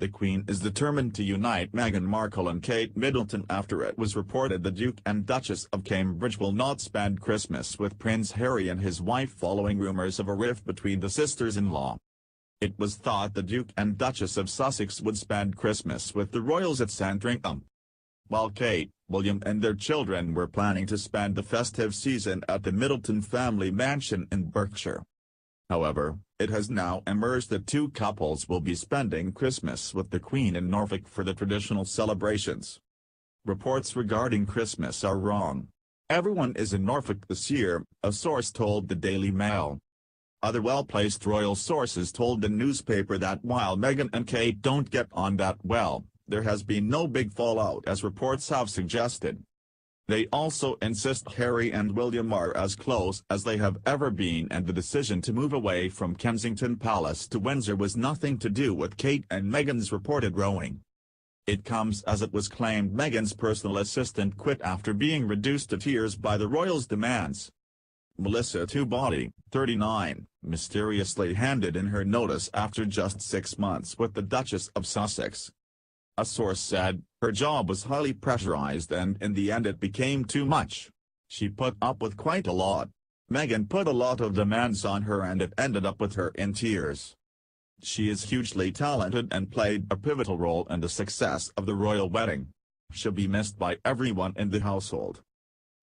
The Queen is determined to unite Meghan Markle and Kate Middleton after it was reported the Duke and Duchess of Cambridge will not spend Christmas with Prince Harry and his wife following rumours of a rift between the sisters-in-law. It was thought the Duke and Duchess of Sussex would spend Christmas with the royals at Sandringham, while Kate, William and their children were planning to spend the festive season at the Middleton family mansion in Berkshire. However, it has now emerged that two couples will be spending Christmas with the Queen in Norfolk for the traditional celebrations. Reports regarding Christmas are wrong. Everyone is in Norfolk this year, a source told the Daily Mail. Other well-placed royal sources told the newspaper that while Meghan and Kate don't get on that well, there has been no big fallout as reports have suggested. They also insist Harry and William are as close as they have ever been and the decision to move away from Kensington Palace to Windsor was nothing to do with Kate and Meghan's reported rowing. It comes as it was claimed Meghan's personal assistant quit after being reduced to tears by the royals' demands. Melissa Two-Body, 39, mysteriously handed in her notice after just 6 months with the Duchess of Sussex. A source said, her job was highly pressurized and in the end it became too much. She put up with quite a lot. Meghan put a lot of demands on her and it ended up with her in tears. She is hugely talented and played a pivotal role in the success of the royal wedding. She'll be missed by everyone in the household.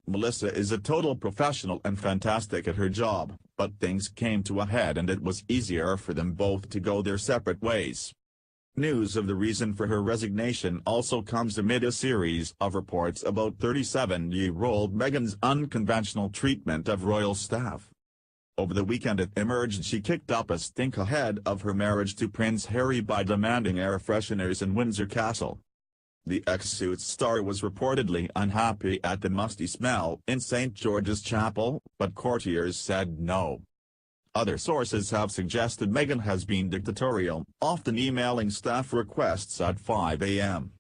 Melissa is a total professional and fantastic at her job, but things came to a head and it was easier for them both to go their separate ways. News of the reason for her resignation also comes amid a series of reports about 37-year-old Meghan's unconventional treatment of royal staff. Over the weekend it emerged she kicked up a stink ahead of her marriage to Prince Harry by demanding air fresheners in Windsor Castle. The ex-Suits star was reportedly unhappy at the musty smell in St. George's Chapel, but courtiers said no. Other sources have suggested Meghan has been dictatorial, often emailing staff requests at 5 a.m.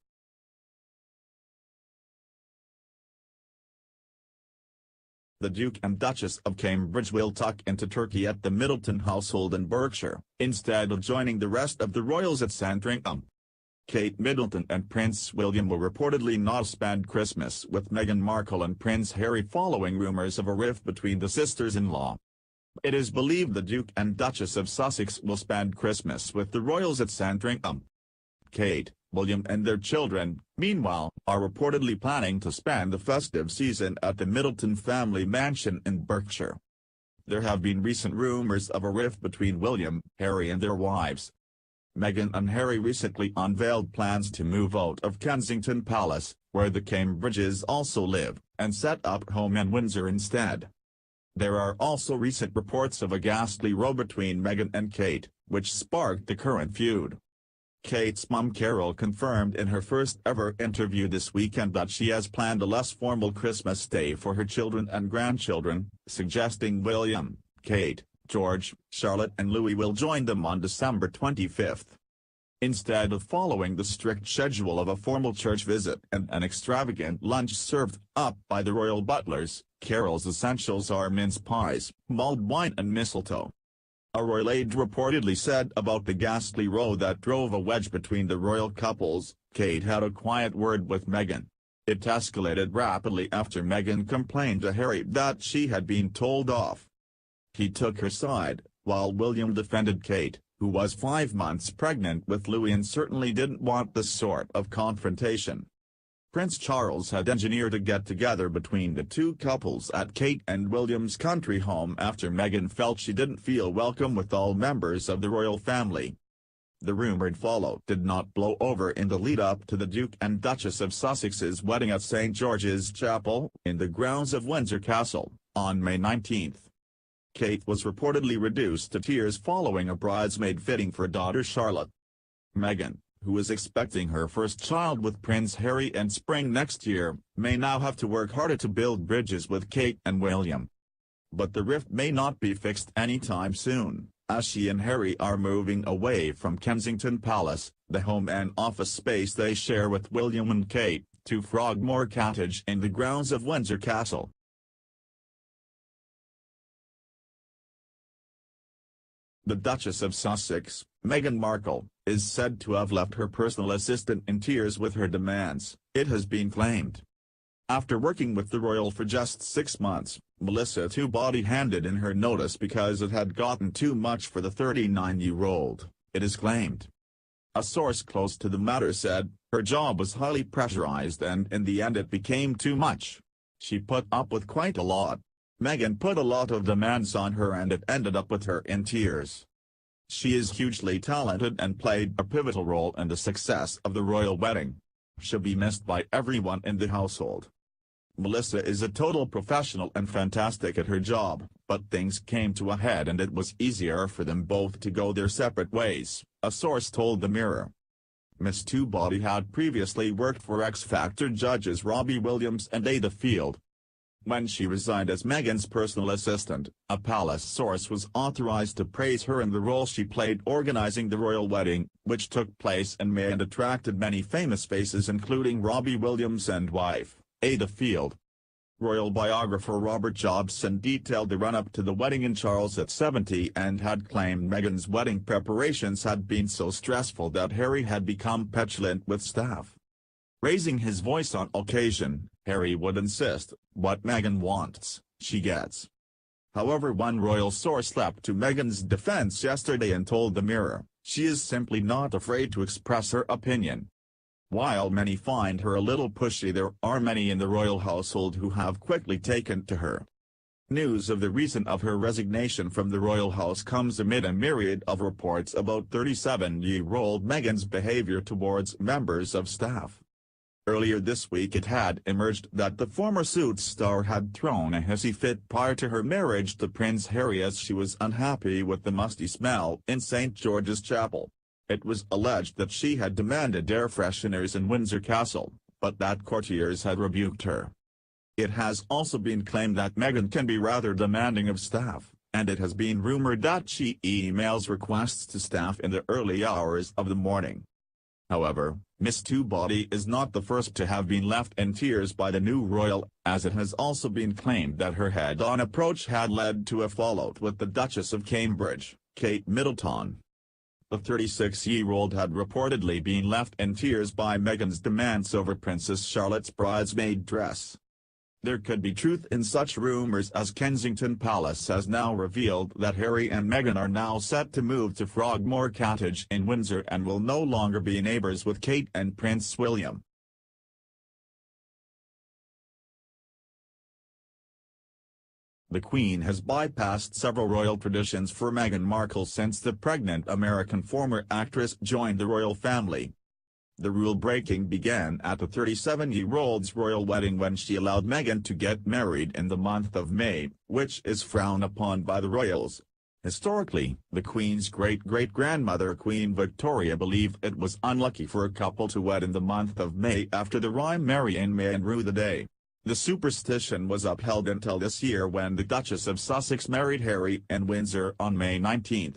The Duke and Duchess of Cambridge will tuck into Turkey at the Middleton household in Berkshire, instead of joining the rest of the royals at Sandringham. Kate Middleton and Prince William will reportedly not spend Christmas with Meghan Markle and Prince Harry following rumours of a rift between the sisters-in-law. It is believed the Duke and Duchess of Sussex will spend Christmas with the royals at Sandringham. Kate, William and their children, meanwhile, are reportedly planning to spend the festive season at the Middleton family mansion in Berkshire. There have been recent rumours of a rift between William, Harry and their wives. Meghan and Harry recently unveiled plans to move out of Kensington Palace, where the Cambridges also live, and set up home in Windsor instead. There are also recent reports of a ghastly row between Meghan and Kate, which sparked the current feud. Kate's mum Carol confirmed in her first-ever interview this weekend that she has planned a less formal Christmas day for her children and grandchildren, suggesting William, Kate, George, Charlotte and Louis will join them on December 25. Instead of following the strict schedule of a formal church visit and an extravagant lunch served up by the royal butlers, Carol's essentials are mince pies, mulled wine and mistletoe. A royal aide reportedly said about the ghastly row that drove a wedge between the royal couples, Kate had a quiet word with Meghan. It escalated rapidly after Meghan complained to Harry that she had been told off. He took her side, while William defended Kate, who was 5 months pregnant with Louis and certainly didn't want this sort of confrontation. Prince Charles had engineered a get-together between the two couples at Kate and William's country home after Meghan felt she didn't feel welcome with all members of the royal family. The rumored fallout did not blow over in the lead-up to the Duke and Duchess of Sussex's wedding at St. George's Chapel, in the grounds of Windsor Castle, on May 19. Kate was reportedly reduced to tears following a bridesmaid fitting for daughter Charlotte. Meghan, who is expecting her first child with Prince Harry in spring next year, may now have to work harder to build bridges with Kate and William. But the rift may not be fixed anytime soon, as she and Harry are moving away from Kensington Palace, the home and office space they share with William and Kate, to Frogmore Cottage in the grounds of Windsor Castle. The Duchess of Sussex, Meghan Markle, is said to have left her personal assistant in tears with her demands, it has been claimed. After working with the royal for just 6 months, Melissa Two-Body handed in her notice because it had gotten too much for the 39-year-old, it is claimed. A source close to the matter said, her job was highly pressurized and in the end it became too much. She put up with quite a lot. Meghan put a lot of demands on her and it ended up with her in tears. She is hugely talented and played a pivotal role in the success of the royal wedding. She'll be missed by everyone in the household. Melissa is a total professional and fantastic at her job, but things came to a head and it was easier for them both to go their separate ways, a source told the Mirror. Miss Two-Body had previously worked for X Factor judges Robbie Williams and Ada Field. When she resigned as Meghan's personal assistant, a palace source was authorized to praise her in the role she played organizing the royal wedding, which took place in May and attracted many famous faces including Robbie Williams and wife, Ada Field. Royal biographer Robert Jobson detailed the run-up to the wedding in Charles at 70 and had claimed Meghan's wedding preparations had been so stressful that Harry had become petulant with staff. Raising his voice on occasion, Harry would insist, what Meghan wants, she gets. However, one royal source leapt to Meghan's defense yesterday and told the Mirror, she is simply not afraid to express her opinion. While many find her a little pushy, there are many in the royal household who have quickly taken to her. News of the reason of her resignation from the royal house comes amid a myriad of reports about 37-year-old Meghan's behavior towards members of staff. Earlier this week it had emerged that the former Suits star had thrown a hissy fit prior to her marriage to Prince Harry as she was unhappy with the musty smell in St. George's Chapel. It was alleged that she had demanded air fresheners in Windsor Castle, but that courtiers had rebuked her. It has also been claimed that Meghan can be rather demanding of staff, and it has been rumored that she emails requests to staff in the early hours of the morning. However, Miss Two-Body is not the first to have been left in tears by the new royal, as it has also been claimed that her head-on approach had led to a fallout with the Duchess of Cambridge, Kate Middleton. The 36-year-old had reportedly been left in tears by Meghan's demands over Princess Charlotte's bridesmaid dress. There could be truth in such rumors, as Kensington Palace has now revealed that Harry and Meghan are now set to move to Frogmore Cottage in Windsor and will no longer be neighbours with Kate and Prince William. The Queen has bypassed several royal traditions for Meghan Markle since the pregnant American former actress joined the royal family. The rule-breaking began at the 37-year-old's royal wedding when she allowed Meghan to get married in the month of May, which is frowned upon by the royals. Historically, the Queen's great-great-grandmother Queen Victoria believed it was unlucky for a couple to wed in the month of May after the rhyme "Marry in May and rue the day." The superstition was upheld until this year when the Duchess of Sussex married Harry in Windsor on May 19.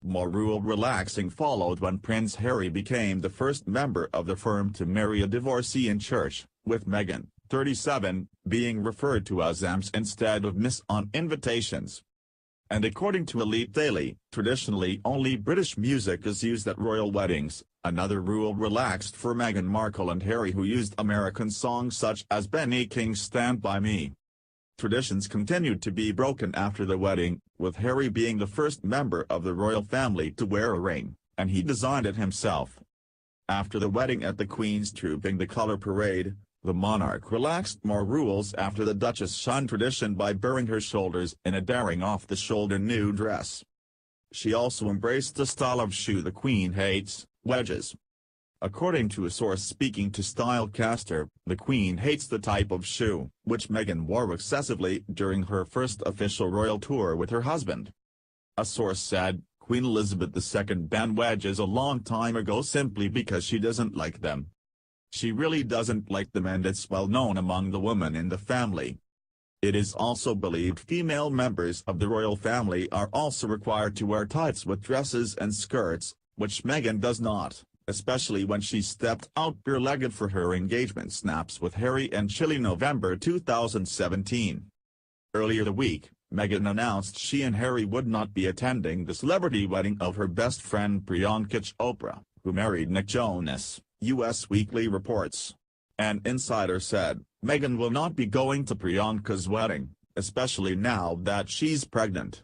More rule relaxing followed when Prince Harry became the first member of the firm to marry a divorcee in church, with Meghan, 37, being referred to as Ms instead of Miss on invitations. And according to Elite Daily, traditionally only British music is used at royal weddings, another rule relaxed for Meghan Markle and Harry, who used American songs such as Benny King's Stand By Me. Traditions continued to be broken after the wedding, with Harry being the first member of the royal family to wear a ring, and he designed it himself. After the wedding at the Queen's Trooping the Colour Parade, the monarch relaxed more rules after the Duchess shunned tradition by baring her shoulders in a daring off-the-shoulder new dress. She also embraced a style of shoe the Queen hates, wedges. According to a source speaking to Stylecaster, the Queen hates the type of shoe, which Meghan wore excessively during her first official royal tour with her husband. A source said, Queen Elizabeth II banned wedges a long time ago simply because she doesn't like them. She really doesn't like them, and it's well known among the women in the family. It is also believed female members of the royal family are also required to wear tights with dresses and skirts, which Meghan does not, especially when she stepped out bare-legged for her engagement snaps with Harry in chilly November 2017. Earlier the week, Meghan announced she and Harry would not be attending the celebrity wedding of her best friend Priyanka Chopra, who married Nick Jonas, US Weekly reports. An insider said, Meghan will not be going to Priyanka's wedding, especially now that she's pregnant.